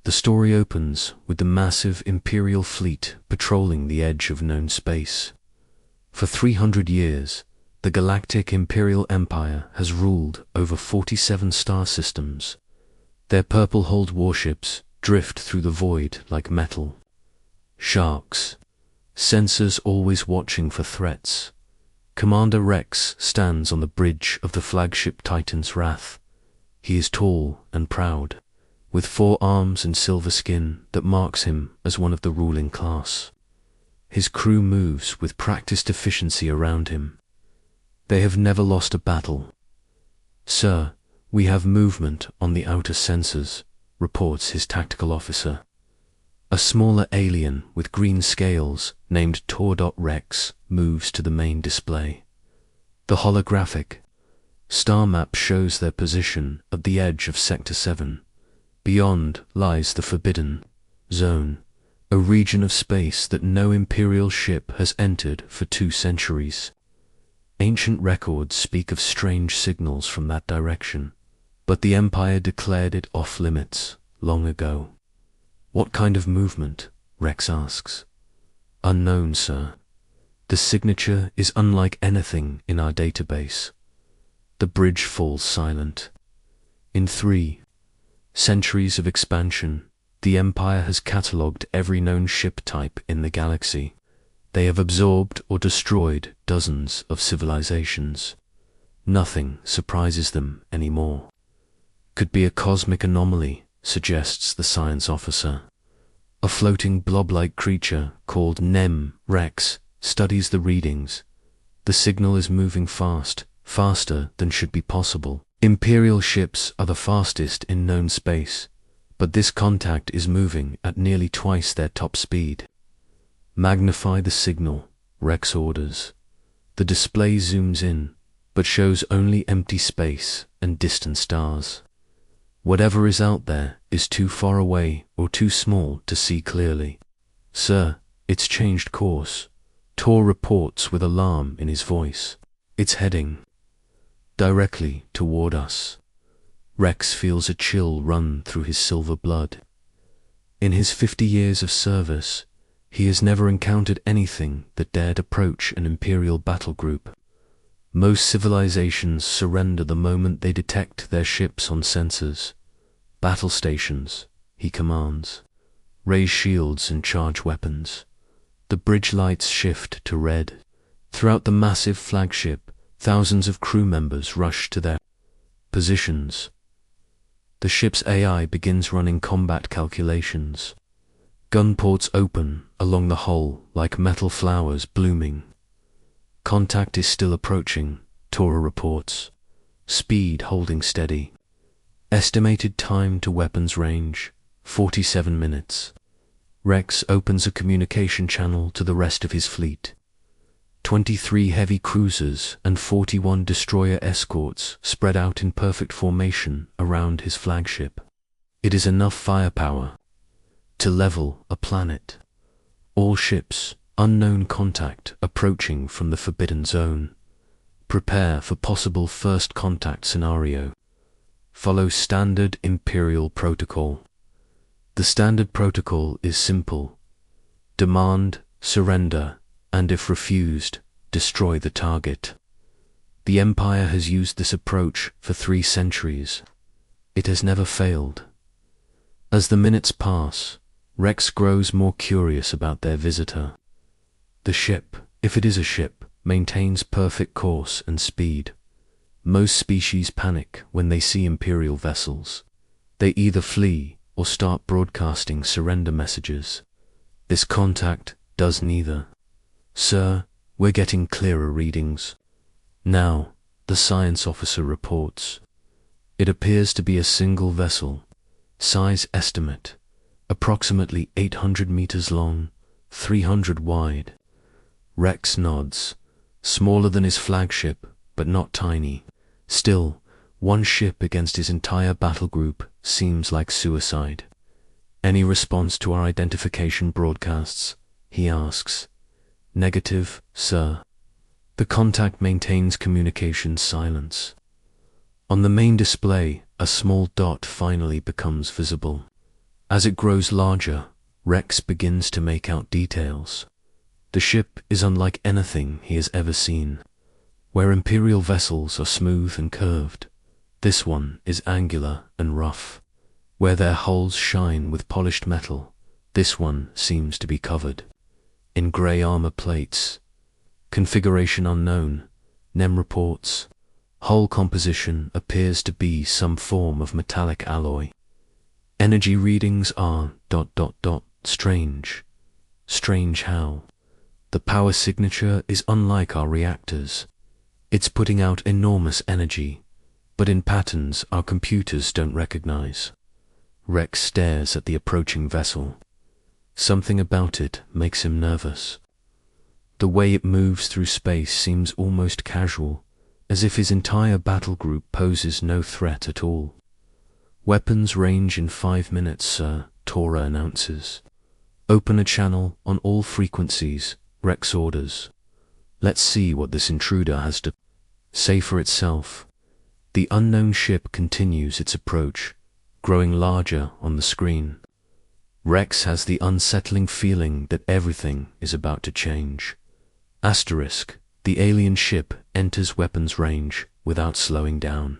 The story opens with the massive Imperial fleet patrolling the edge of known space. For 300 years, the Galactic Imperial Empire has ruled over 47 star systems. Their purple-hulled warships drift through the void like metal. Sharks. Sensors always watching for threats. Commander Rex stands on the bridge of the flagship Titan's Wrath. He is tall and proud, with 4 arms and silver skin that marks him as one of the ruling class. His crew moves with practiced efficiency around him. They have never lost a battle. "Sir, we have movement on the outer sensors," reports his tactical officer. A smaller alien with green scales, named Tor.Rex, moves to the main display. The holographic star map shows their position at the edge of Sector 7. Beyond lies the Forbidden Zone, a region of space that no Imperial ship has entered for 2 centuries. Ancient records speak of strange signals from that direction, but the Empire declared it off-limits long ago. "What kind of movement?" Rex asks. "Unknown, sir. The signature is unlike anything in our database." The bridge falls silent. In 3 centuries of expansion, the Empire has catalogued every known ship type in the galaxy. They have absorbed or destroyed dozens of civilizations. Nothing surprises them anymore. "Could be a cosmic anomaly," suggests the science officer. A floating blob-like creature called Rex studies the readings. The signal is moving fast, faster than should be possible. Imperial ships are the fastest in known space, but this contact is moving at nearly twice their top speed. "Magnify the signal," Rex orders. The display zooms in, but shows only empty space and distant stars. Whatever is out there is too far away or too small to see clearly. "Sir, it's changed course," Tor reports with alarm in his voice. "It's heading directly toward us." Rex feels a chill run through his silver blood. In his 50 years of service, he has never encountered anything that dared approach an Imperial battle group. Most civilizations surrender the moment they detect their ships on sensors. "Battle stations," he commands. "Raise shields and charge weapons." The bridge lights shift to red. Throughout the massive flagship, thousands of crew members rush to their positions. The ship's AI begins running combat calculations. Gun ports open along the hull like metal flowers blooming. "Contact is still approaching," Tora reports. "Speed holding steady." Estimated time to weapons range, 47 minutes. Rex opens a communication channel to the rest of his fleet. 23 heavy cruisers and 41 destroyer escorts spread out in perfect formation around his flagship. It is enough firepower to level a planet. All ships, unknown contact approaching from the Forbidden Zone. Prepare for possible first contact scenario. Follow standard Imperial protocol. The standard protocol is simple. Demand, surrender, and if refused, destroy the target. The Empire has used this approach for 3 centuries. It has never failed. As the minutes pass, Rex grows more curious about their visitor. The ship, if it is a ship, maintains perfect course and speed. Most species panic when they see Imperial vessels. They either flee or start broadcasting surrender messages. This contact does neither. "Sir, we're getting clearer readings." Now, the science officer reports. It appears to be a single vessel. Size estimate, approximately 800 meters long, 300 wide. Rex nods. Smaller than his flagship, but not tiny. Still, one ship against his entire battle group seems like suicide. "Any response to our identification broadcasts?" he asks. "Negative, sir." The contact maintains communication silence. On the main display, a small dot finally becomes visible. As it grows larger, Rex begins to make out details. The ship is unlike anything he has ever seen. Where Imperial vessels are smooth and curved, this one is angular and rough. Where their hulls shine with polished metal, this one seems to be covered in grey armor plates. Configuration unknown, NEM reports. Hull composition appears to be some form of metallic alloy. Energy readings are ... strange. Strange how? The power signature is unlike our reactors. It's putting out enormous energy, but in patterns our computers don't recognize. Rex stares at the approaching vessel. Something about it makes him nervous. The way it moves through space seems almost casual, as if his entire battle group poses no threat at all. Weapons range in 5 minutes, sir, Tora announces. Open a channel on all frequencies, Rex orders. Let's see what this intruder has to say for itself. The unknown ship continues its approach, growing larger on the screen. Rex has the unsettling feeling that everything is about to change. Asterisk, the alien ship enters weapons range without slowing down.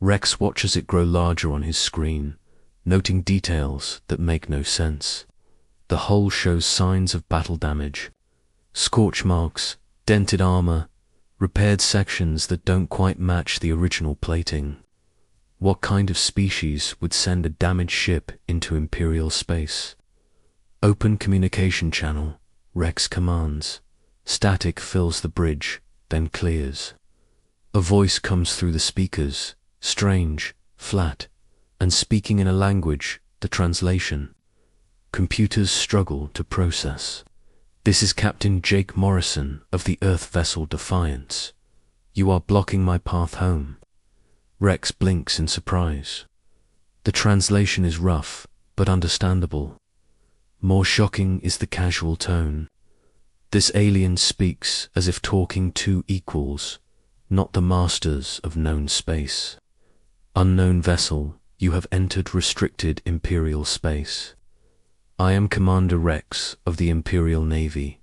Rex watches it grow larger on his screen, noting details that make no sense. The hull shows signs of battle damage. Scorch marks, dented armor, repaired sections that don't quite match the original plating. What kind of species would send a damaged ship into Imperial space? Open communication channel, Rex commands. Static fills the bridge, then clears. A voice comes through the speakers, strange, flat, and speaking in a language, the translation computers struggle to process. This is Captain Jake Morrison of the Earth vessel Defiance. You are blocking my path home. Rex blinks in surprise. The translation is rough, but understandable. More shocking is the casual tone. This alien speaks as if talking to equals, not the masters of known space. Unknown vessel, you have entered restricted Imperial space. I am Commander Rex of the Imperial Navy.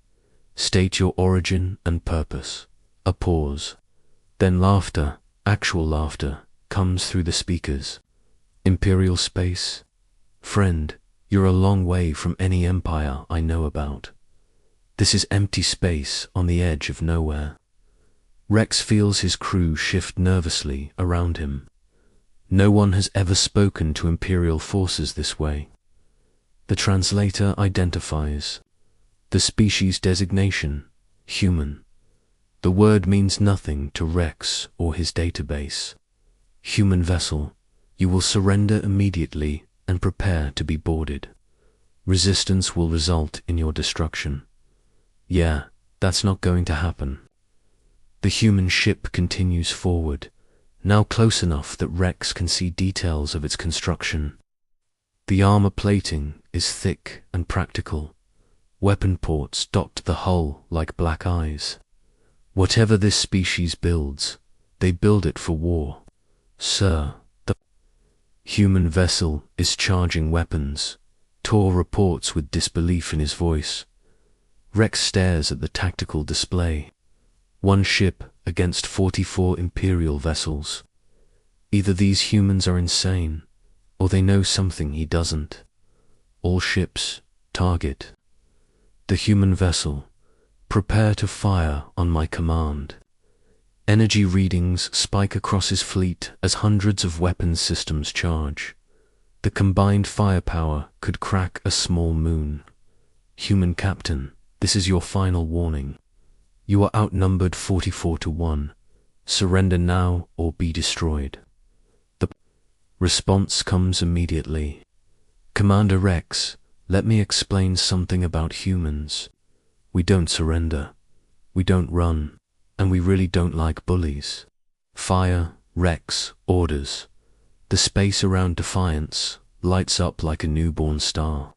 State your origin and purpose. A pause. Then laughter, actual laughter, comes through the speakers. Imperial space? Friend, you're a long way from any empire I know about. This is empty space on the edge of nowhere. Rex feels his crew shift nervously around him. No one has ever spoken to Imperial forces this way. The translator identifies. The species designation, human. The word means nothing to Rex or his database. Human vessel, you will surrender immediately and prepare to be boarded. Resistance will result in your destruction. Yeah, that's not going to happen. The human ship continues forward, now close enough that Rex can see details of its construction. The armor plating is thick and practical. Weapon ports dot the hull like black eyes. Whatever this species builds, they build it for war. Sir, the human vessel is charging weapons, Tor reports with disbelief in his voice. Rex stares at the tactical display. One ship against 44 Imperial vessels. Either these humans are insane, or they know something he doesn't. All ships, target. The human vessel, prepare to fire on my command. Energy readings spike across his fleet as hundreds of weapons systems charge. The combined firepower could crack a small moon. Human captain, this is your final warning. You are outnumbered 44-1. Surrender now or be destroyed. The response comes immediately. Commander Rex, let me explain something about humans. We don't surrender. We don't run. And we really don't like bullies. Fire, Rex, orders. The space around Defiance lights up like a newborn star.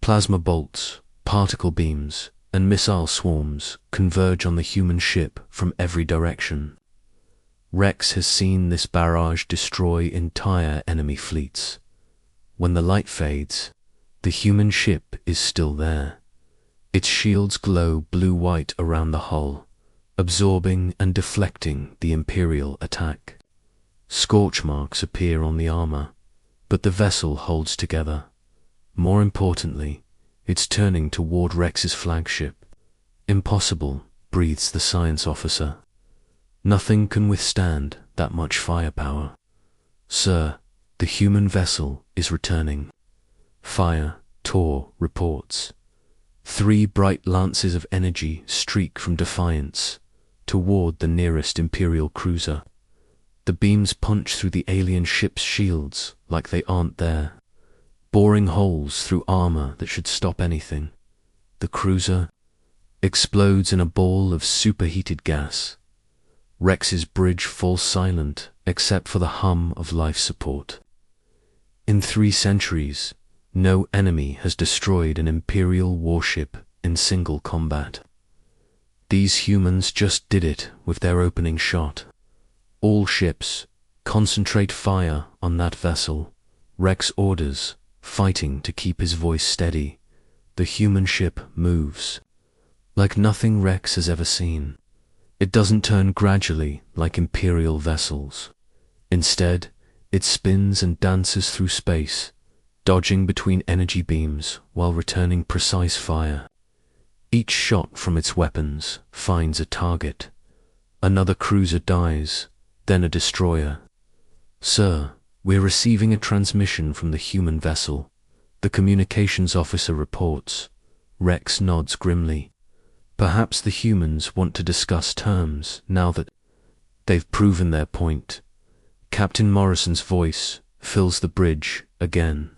Plasma bolts, particle beams, and missile swarms converge on the human ship from every direction. Rex has seen this barrage destroy entire enemy fleets. when the light fades, the human ship is still there. Its shields glow blue-white around the hull, absorbing and deflecting the Imperial attack. Scorch marks appear on the armor, but the vessel holds together. More importantly, it's turning toward Rex's flagship. Impossible, breathes the science officer. Nothing can withstand that much firepower. Sir, the human vessel is returning. Fire, Tor reports. 3 bright lances of energy streak from Defiance toward the nearest Imperial cruiser. The beams punch through the alien ship's shields like they aren't there, boring holes through armor that should stop anything. The cruiser explodes in a ball of superheated gas. Rex's bridge falls silent except for the hum of life support. In 3 centuries, no enemy has destroyed an Imperial warship in single combat. These humans just did it with their opening shot. All ships, concentrate fire on that vessel. Rex orders, fighting to keep his voice steady. The human ship moves like nothing Rex has ever seen. It doesn't turn gradually like Imperial vessels. Instead, it spins and dances through space, dodging between energy beams while returning precise fire. Each shot from its weapons finds a target. Another cruiser dies, then a destroyer. Sir, we're receiving a transmission from the human vessel. The communications officer reports. Rex nods grimly. Perhaps the humans want to discuss terms now that they've proven their point. Captain Morrison's voice fills the bridge again.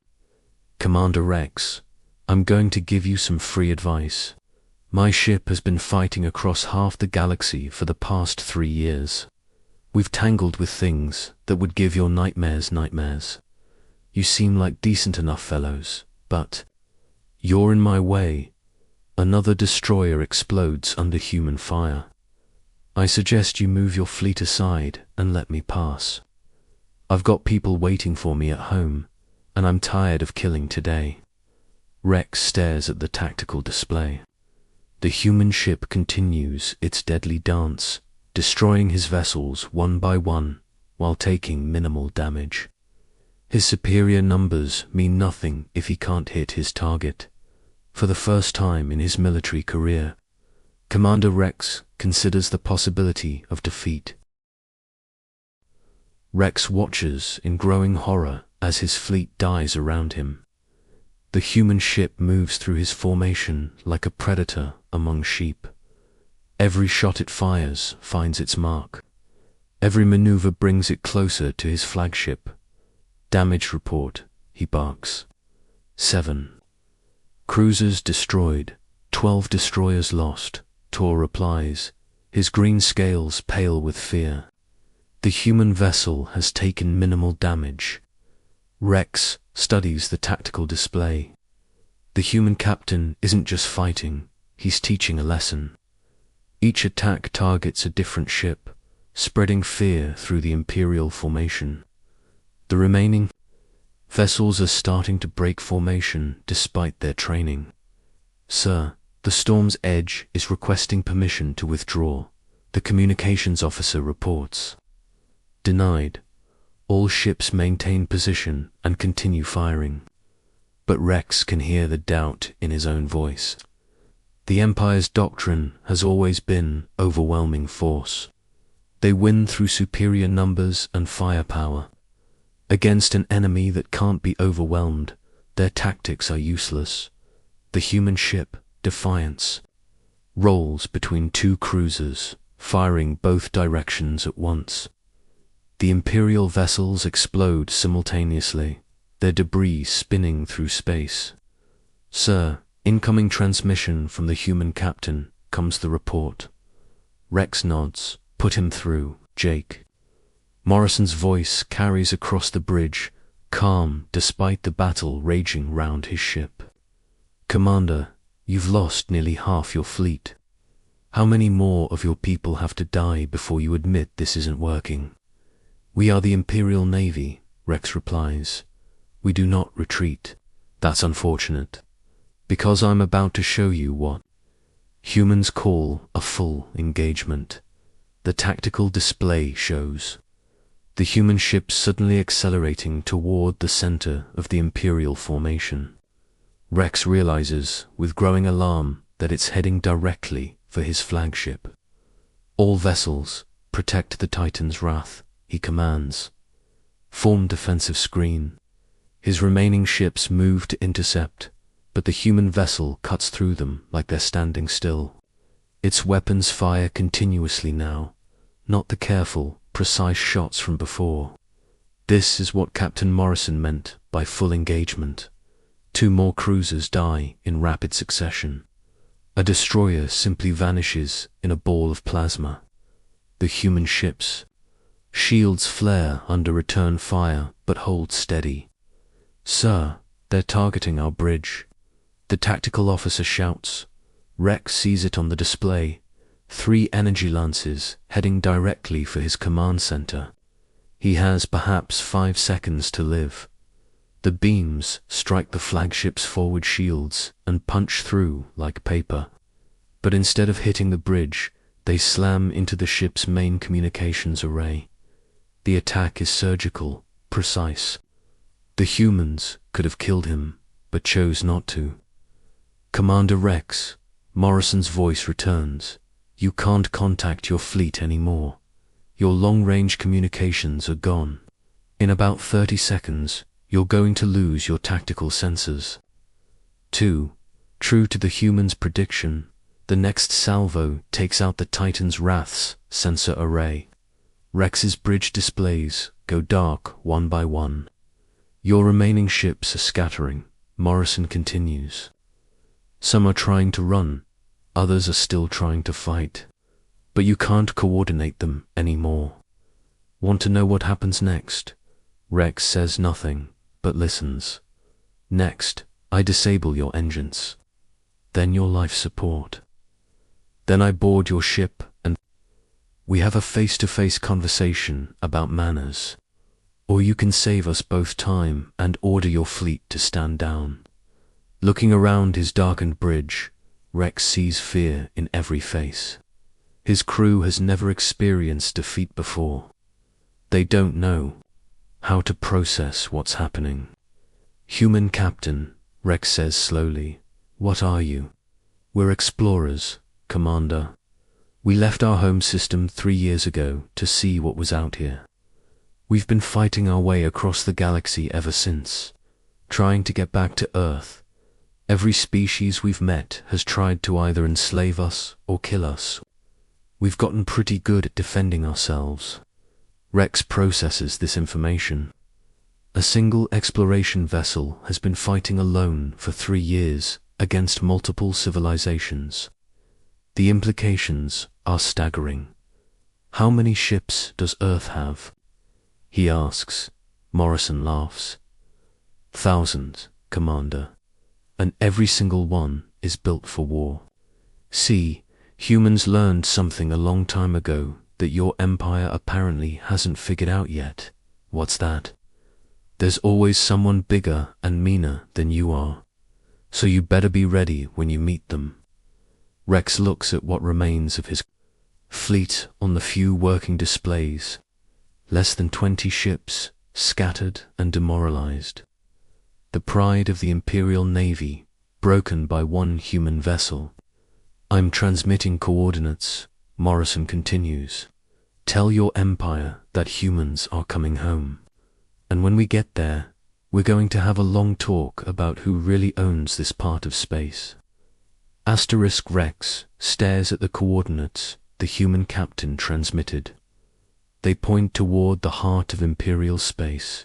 Commander Rex, I'm going to give you some free advice. My ship has been fighting across half the galaxy for the past 3 years. We've tangled with things that would give your nightmares nightmares. You seem like decent enough fellows, but you're in my way. Another destroyer explodes under human fire. I suggest you move your fleet aside and let me pass. I've got people waiting for me at home, and I'm tired of killing today. Rex stares at the tactical display. The human ship continues its deadly dance, destroying his vessels one by one while taking minimal damage. His superior numbers mean nothing if he can't hit his target. For the first time in his military career, Commander Rex considers the possibility of defeat. Rex watches in growing horror as his fleet dies around him. The human ship moves through his formation like a predator among sheep. Every shot it fires finds its mark. Every maneuver brings it closer to his flagship. Damage report, he barks. 7. Cruisers destroyed, 12 destroyers lost, Tor replies, his green scales pale with fear. The human vessel has taken minimal damage. Rex studies the tactical display. The human captain isn't just fighting, he's teaching a lesson. Each attack targets a different ship, spreading fear through the Imperial formation. The remaining vessels are starting to break formation despite their training. Sir, the Storm's Edge is requesting permission to withdraw, the communications officer reports. Denied. All ships maintain position and continue firing. But Rex can hear the doubt in his own voice. The Empire's doctrine has always been overwhelming force. They win through superior numbers and firepower. Against an enemy that can't be overwhelmed, their tactics are useless. The human ship, Defiance, rolls between 2 cruisers, firing both directions at once. The Imperial vessels explode simultaneously, their debris spinning through space. Sir, incoming transmission from the human captain, comes the report. Rex nods. Put him through, Jake. Morrison's voice carries across the bridge, calm despite the battle raging round his ship. Commander, you've lost nearly half your fleet. How many more of your people have to die before you admit this isn't working? We are the Imperial Navy, Rex replies. We do not retreat. That's unfortunate. Because I'm about to show you what humans call a full engagement. The tactical display shows the human ship suddenly accelerating toward the center of the Imperial formation. Rex realizes, with growing alarm, that it's heading directly for his flagship. All vessels, protect the Titan's wrath, he commands. Form defensive screen. His remaining ships move to intercept, but the human vessel cuts through them like they're standing still. Its weapons fire continuously now, not the careful, precise shots from before. This is what Captain Morrison meant by full engagement. 2 more cruisers die in rapid succession. A destroyer simply vanishes in a ball of plasma. The human ships' shields flare under return fire but hold steady. "Sir, they're targeting our bridge." The tactical officer shouts. Rex sees it on the display. 3 energy lances heading directly for his command center. He has perhaps 5 seconds to live. The beams strike the flagship's forward shields and punch through like paper. But instead of hitting the bridge, they slam into the ship's main communications array. The attack is surgical, precise. The humans could have killed him, but chose not to. "Commander Rex," Morrison's voice returns. "You can't contact your fleet anymore. Your long-range communications are gone. In about 30 seconds, you're going to lose your tactical sensors." 2. True to the human's prediction, the next salvo takes out the Titan's Wrath's sensor array. Rex's bridge displays go dark one by one. "Your remaining ships are scattering," Morrison continues. "Some are trying to run, others are still trying to fight. But you can't coordinate them anymore." "Want to know what happens next?" Rex says nothing, but listens. "Next, I disable your engines. Then your life support. Then I board your ship and we have a face-to-face conversation about manners. Or you can save us both time and order your fleet to stand down." Looking around his darkened bridge, Rex sees fear in every face. His crew has never experienced defeat before. They don't know how to process what's happening. "Human captain," Rex says slowly, "what are you?" "We're explorers, Commander. We left our home system 3 years ago to see what was out here. We've been fighting our way across the galaxy ever since, trying to get back to Earth. Every species we've met has tried to either enslave us or kill us. We've gotten pretty good at defending ourselves." Rex processes this information. A single exploration vessel has been fighting alone for 3 years against multiple civilizations. The implications are staggering. "How many ships does Earth have?" he asks. Morrison laughs. "Thousands, Commander. And every single one is built for war. See, humans learned something a long time ago that your empire apparently hasn't figured out yet." "What's that?" "There's always someone bigger and meaner than you are. So you better be ready when you meet them." Rex looks at what remains of his fleet on the few working displays. Less than 20 ships, scattered and demoralized. The pride of the Imperial Navy, broken by one human vessel. "I'm transmitting coordinates," Morrison continues. "Tell your empire that humans are coming home. And when we get there, we're going to have a long talk about who really owns this part of space." Asterisk Rex stares at the coordinates the human captain transmitted. They point toward the heart of Imperial space,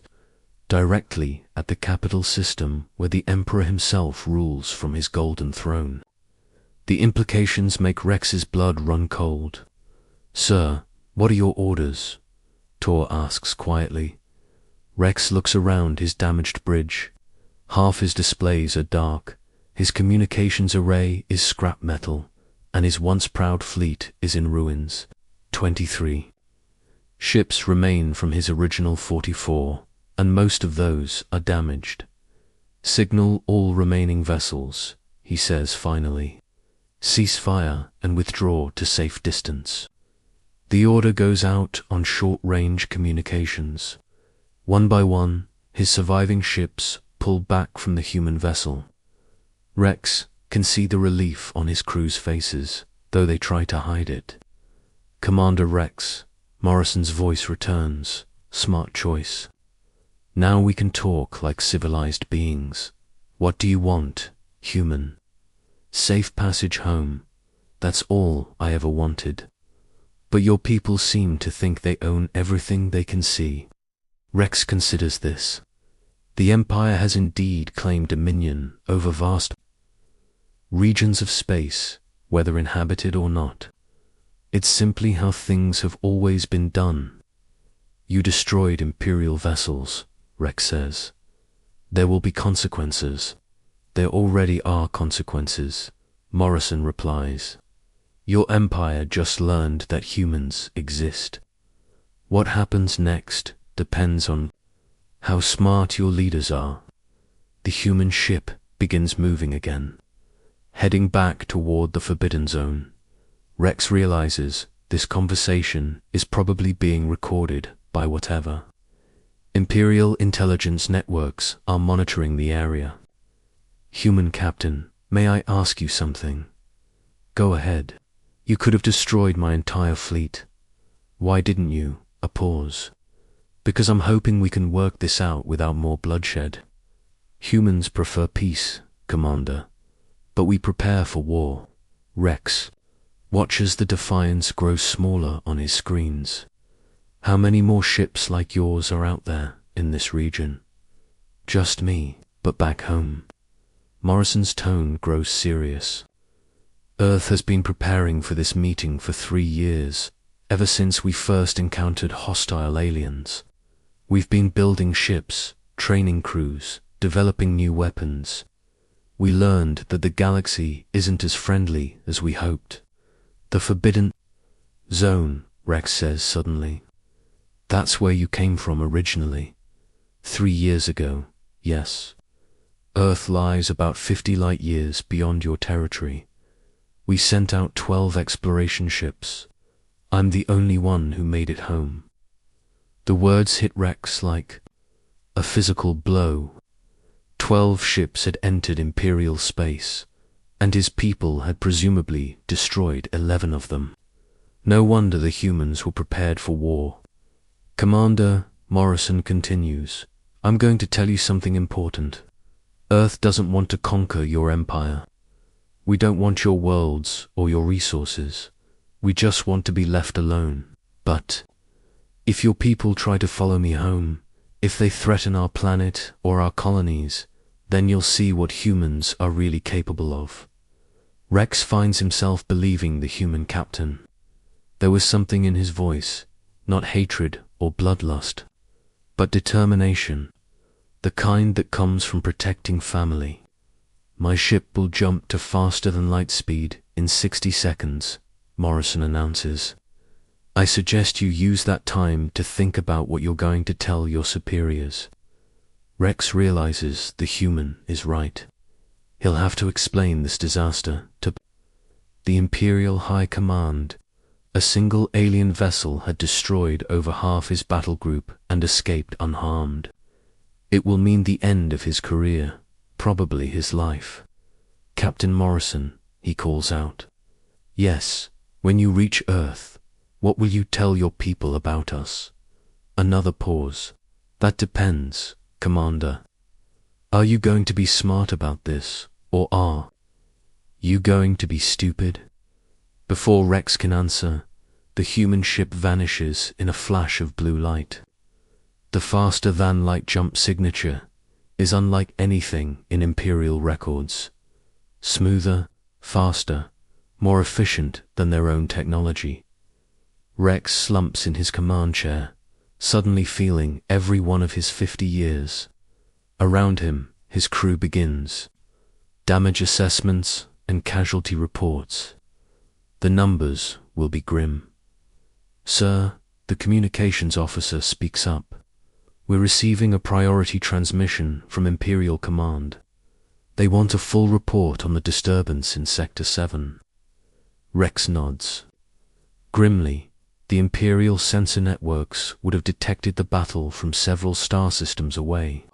directly at the capital system where the Emperor himself rules from his golden throne. The implications make Rex's blood run cold. "Sir, what are your orders?" Tor asks quietly. Rex looks around his damaged bridge. Half his displays are dark, his communications array is scrap metal, and his once proud fleet is in ruins. 23 ships remain from his original 44, and most of those are damaged. Signal all remaining vessels, he says finally. Cease fire and withdraw to safe distance. The order goes out on short-range communications. One by one, his surviving ships pull back from the human vessel. Rex can see the relief on his crew's faces, though they try to hide it. Commander Rex, Morrison's voice returns. Smart choice. Now we can talk like civilized beings. What do you want, human? Safe passage home. That's all I ever wanted. But your people seem to think they own everything they can see. Rex considers this. The Empire has indeed claimed dominion over vast regions of space, whether inhabited or not. It's simply how things have always been done. You destroyed Imperial vessels, Rex says. There will be consequences. There already are consequences, Morrison replies. Your empire just learned that humans exist. What happens next depends on how smart your leaders are. The human ship begins moving again, heading back toward the Forbidden Zone. Rex realizes this conversation is probably being recorded by whatever. Imperial intelligence networks are monitoring the area. Human captain, may I ask you something? Go ahead. You could have destroyed my entire fleet. Why didn't you? A pause. Because I'm hoping we can work this out without more bloodshed. Humans prefer peace, Commander, but we prepare for war. Rex watches the defiance grow smaller on his screens. How many more ships like yours are out there in this region? Just me, but back home. Morrison's tone grows serious. Earth has been preparing for this meeting for 3 years, ever since we first encountered hostile aliens. We've been building ships, training crews, developing new weapons. We learned that the galaxy isn't as friendly as we hoped. The Forbidden Zone, Rex says suddenly. That's where you came from originally. 3 years ago, yes. Earth lies about 50 light years beyond your territory. We sent out 12 exploration ships. I'm the only one who made it home. The words hit Rex like a physical blow. 12 ships had entered Imperial space, and his people had presumably destroyed 11 of them. No wonder the humans were prepared for war. Commander, Morrison continues, I'm going to tell you something important. Earth doesn't want to conquer your empire. We don't want your worlds or your resources. We just want to be left alone. But if your people try to follow me home, if they threaten our planet or our colonies, then you'll see what humans are really capable of. Rex finds himself believing the human captain. There was something in his voice, not hatred or bloodlust, but determination, the kind that comes from protecting family. My ship will jump to faster than light speed in 60 seconds, Morrison announces. I suggest you use that time to think about what you're going to tell your superiors. Rex realizes the human is right. He'll have to explain this disaster to the Imperial High Command. A single alien vessel had destroyed over half his battle group and escaped unharmed. It will mean the end of his career, probably his life. Captain Morrison, he calls out. Yes, when you reach Earth, what will you tell your people about us? Another pause. That depends, Commander. Are you going to be smart about this, or are you going to be stupid? Before Rex can answer, the human ship vanishes in a flash of blue light. The faster-than-light jump signature is unlike anything in Imperial records. Smoother, faster, more efficient than their own technology. Rex slumps in his command chair, suddenly feeling every one of his 50 years. Around him, his crew begins. Damage assessments and casualty reports. The numbers will be grim. Sir, the communications officer speaks up. We're receiving a priority transmission from Imperial Command. They want a full report on the disturbance in Sector 7. Rex nods. Grimly, the Imperial sensor networks would have detected the battle from several star systems away.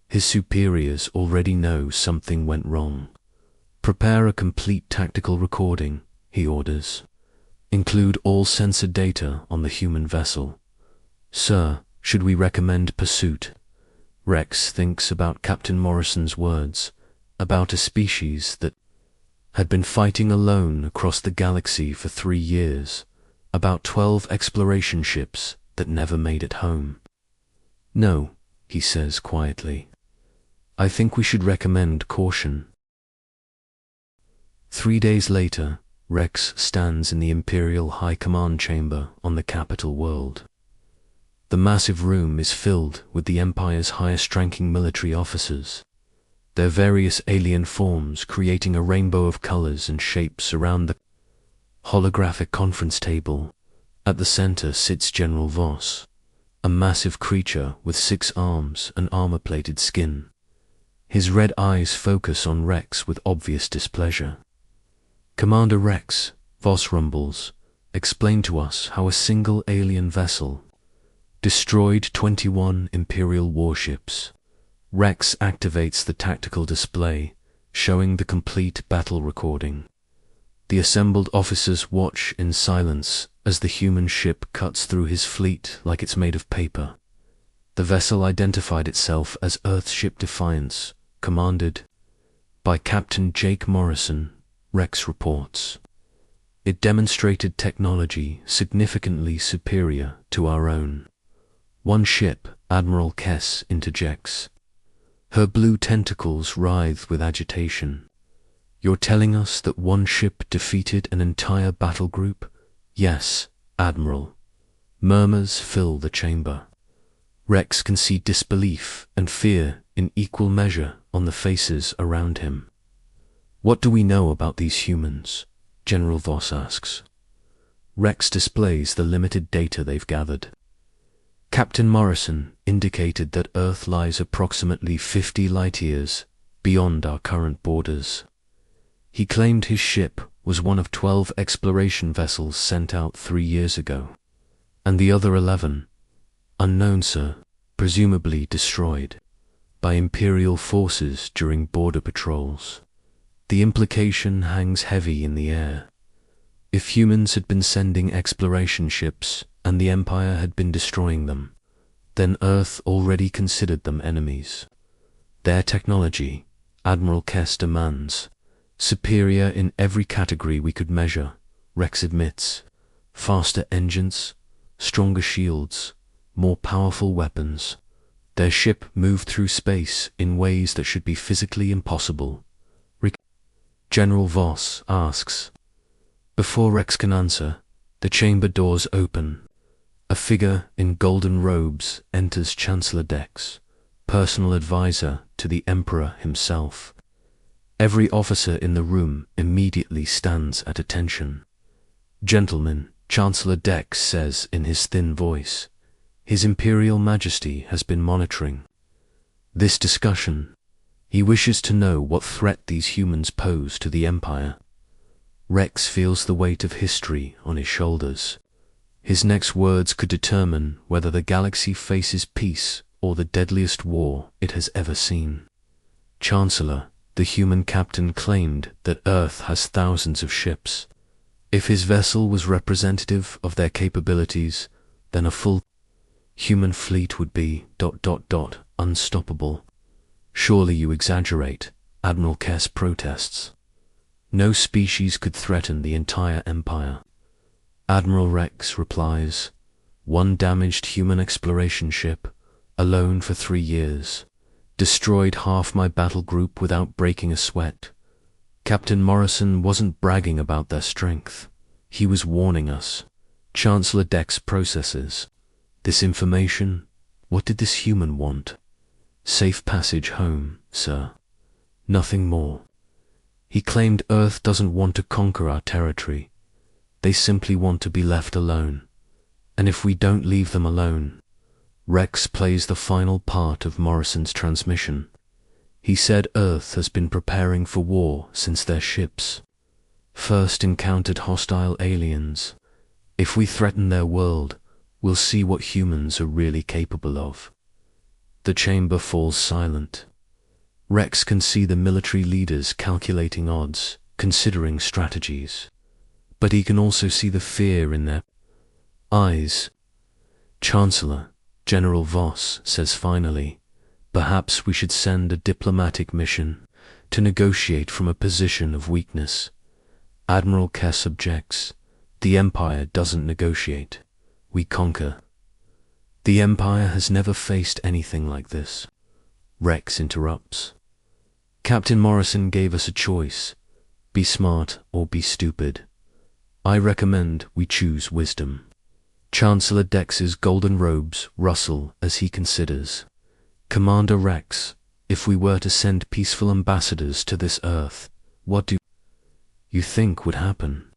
His superiors already know something went wrong. Prepare a complete tactical recording, he orders. Include all sensor data on the human vessel. Sir, should we recommend pursuit? Rex thinks about Captain Morrison's words, about a species that had been fighting alone across the galaxy for 3 years, about 12 exploration ships that never made it home. No, he says quietly. I think we should recommend caution. 3 days later, Rex stands in the Imperial High Command chamber on the capital world. The massive room is filled with the Empire's highest-ranking military officers, their various alien forms creating a rainbow of colors and shapes around the holographic conference table. At the center sits General Voss, a massive creature with 6 arms and armor-plated skin. His red eyes focus on Rex with obvious displeasure. Commander Rex, Voss rumbles, explain to us how a single alien vessel destroyed 21 Imperial warships. Rex activates the tactical display, showing the complete battle recording. The assembled officers watch in silence as the human ship cuts through his fleet like it's made of paper. The vessel identified itself as Earthship Defiance, commanded by Captain Jake Morrison, Rex reports. It demonstrated technology significantly superior to our own. One ship, Admiral Kess, interjects. Her blue tentacles writhe with agitation. You're telling us that one ship defeated an entire battle group? Yes, Admiral. Murmurs fill the chamber. Rex can see disbelief and fear in equal measure on the faces around him. What do we know about these humans? General Voss asks. Rex displays the limited data they've gathered. Captain Morrison indicated that Earth lies approximately 50 light-years beyond our current borders. He claimed his ship was one of 12 exploration vessels sent out 3 years ago, and the other 11, unknown, sir, presumably destroyed by Imperial forces during border patrols. The implication hangs heavy in the air. If humans had been sending exploration ships and the Empire had been destroying them, then Earth already considered them enemies. Their technology, Admiral Kess demands, superior in every category we could measure, Rex admits. Faster engines, stronger shields, more powerful weapons. Their ship moved through space in ways that should be physically impossible. General Voss asks. Before Rex can answer, the chamber doors open. A figure in golden robes enters Chancellor Dex, personal advisor to the Emperor himself. Every officer in the room immediately stands at attention. Gentlemen, Chancellor Dex says in his thin voice, His Imperial Majesty has been monitoring this discussion. He wishes to know what threat these humans pose to the Empire. Rex feels the weight of history on his shoulders. His next words could determine whether the galaxy faces peace or the deadliest war it has ever seen. Chancellor, the human captain claimed that Earth has thousands of ships. If his vessel was representative of their capabilities, then a full human fleet would be ... unstoppable. Surely you exaggerate, Admiral Kess protests. No species could threaten the entire Empire. Admiral Rex replies, one damaged human exploration ship, alone for 3 years, destroyed half my battle group without breaking a sweat. Captain Morrison wasn't bragging about their strength. He was warning us. Chancellor Dex processes this information. What did this human want? Safe passage home, sir. Nothing more. He claimed Earth doesn't want to conquer our territory. They simply want to be left alone. And if we don't leave them alone, Rex plays the final part of Morrison's transmission. He said Earth has been preparing for war since their ships first encountered hostile aliens. If we threaten their world, we'll see what humans are really capable of. The chamber falls silent. Rex can see the military leaders calculating odds, considering strategies. But he can also see the fear in their eyes. Chancellor, General Voss says finally, perhaps we should send a diplomatic mission to negotiate from a position of weakness. Admiral Kess objects. The Empire doesn't negotiate. We conquer. The Empire has never faced anything like this. Rex interrupts. Captain Morrison gave us a choice. Be smart or be stupid. I recommend we choose wisdom. Chancellor Dex's golden robes rustle as he considers. Commander Rex, if we were to send peaceful ambassadors to this Earth, what do you think would happen?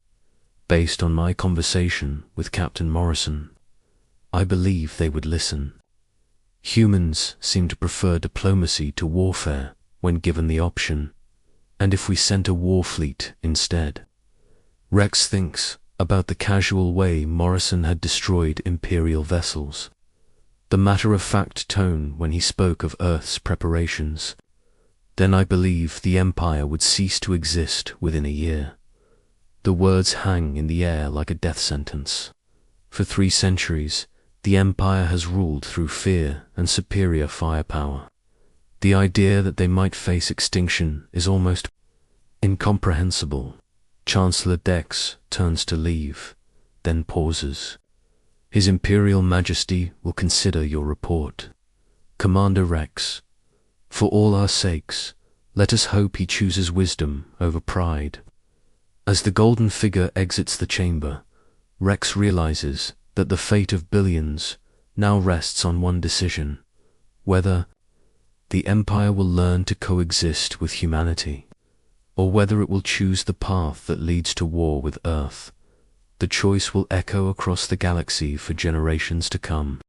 Based on my conversation with Captain Morrison, I believe they would listen. Humans seem to prefer diplomacy to warfare when given the option. And if we sent a war fleet instead? Rex thinks about the casual way Morrison had destroyed Imperial vessels, the matter-of-fact tone when he spoke of Earth's preparations. Then I believe the Empire would cease to exist within a year. The words hang in the air like a death sentence. For 3 centuries, the Empire has ruled through fear and superior firepower. The idea that they might face extinction is almost incomprehensible. Chancellor Dex turns to leave, then pauses. His Imperial Majesty will consider your report. Commander Rex, for all our sakes, let us hope he chooses wisdom over pride. As the golden figure exits the chamber, Rex realizes that the fate of billions now rests on one decision: whether the Empire will learn to coexist with humanity, or whether it will choose the path that leads to war with Earth. The choice will echo across the galaxy for generations to come.